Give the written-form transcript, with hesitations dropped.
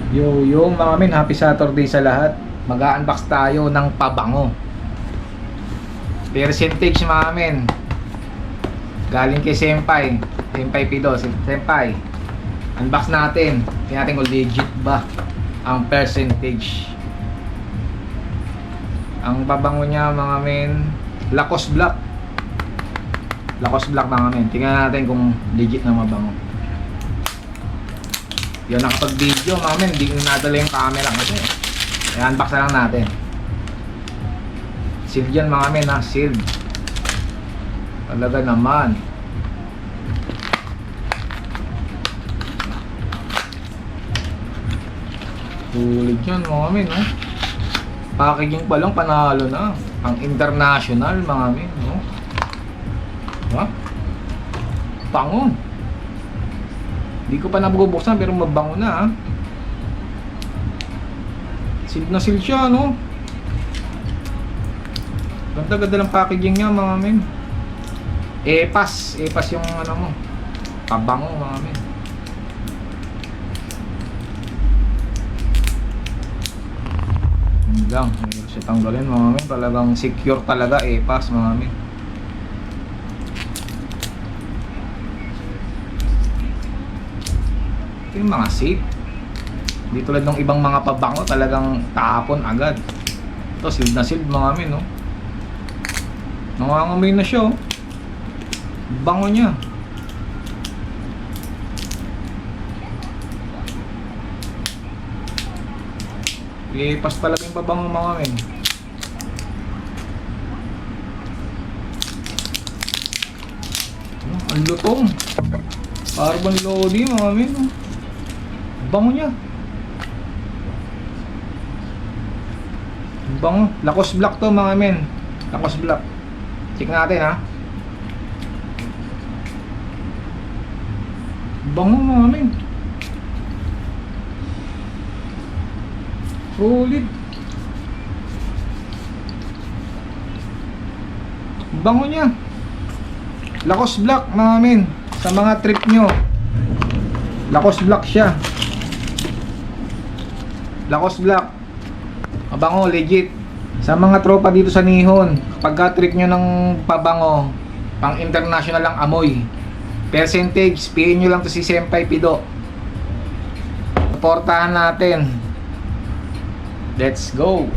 Yung mga men, happy Saturday sa lahat. Mag-unbox tayo ng pabango. Percentage mga men. Galing kay Senpai. Senpai Pido. Senpai, unbox natin. Tingnan natin kung legit ba ang percentage. Ang pabango niya mga men, Lacoste Black. Lacoste Black mga men. Tingnan natin kung legit na mabango. Yan, nakapag-video mga men, hindi ko nadala yung camera kasi. I-unbox na lang natin. Sealed yan mga men ha, sealed. Talaga naman. Tulid yan mga men no? Packaging pa lang panalo na. Ang international mga men no? Ha? Pangon. Hindi ko pa nabubuksan pero mabango na ha. Sealed na sealed siya no. Ganda-ganda ng packaging niya mga men. Epas yung ano mo. Pabango mga men. Hindi lang, hindi siya tanggalin mga men. Talagang secure talaga epas mga men. Ito yung mga safe. Hindi tulad ng ibang mga pabango, talagang tapon agad. Ito, sealed na sealed mga men, no? Nangangamoy na siya, oh. Bango niya. Lipas talaga yung pabango mga men. Ang lutong. Carbon lodi mga men, oh. Bango niya. Bango. Lacoste Black to mga men. Lacoste Black. Check natin ha. Bango mga men. Solid. Bango niya. Lacoste Black mga men. Sa mga trip nyo, Lacoste Black siya. Lacoste Black. Mabango, legit. Sa mga tropa dito sa Nihon, pagka trip nyo ng pabango, pang international lang amoy. Percentage, PM nyo lang to si Senpai Pido. Supportahan natin. Let's go.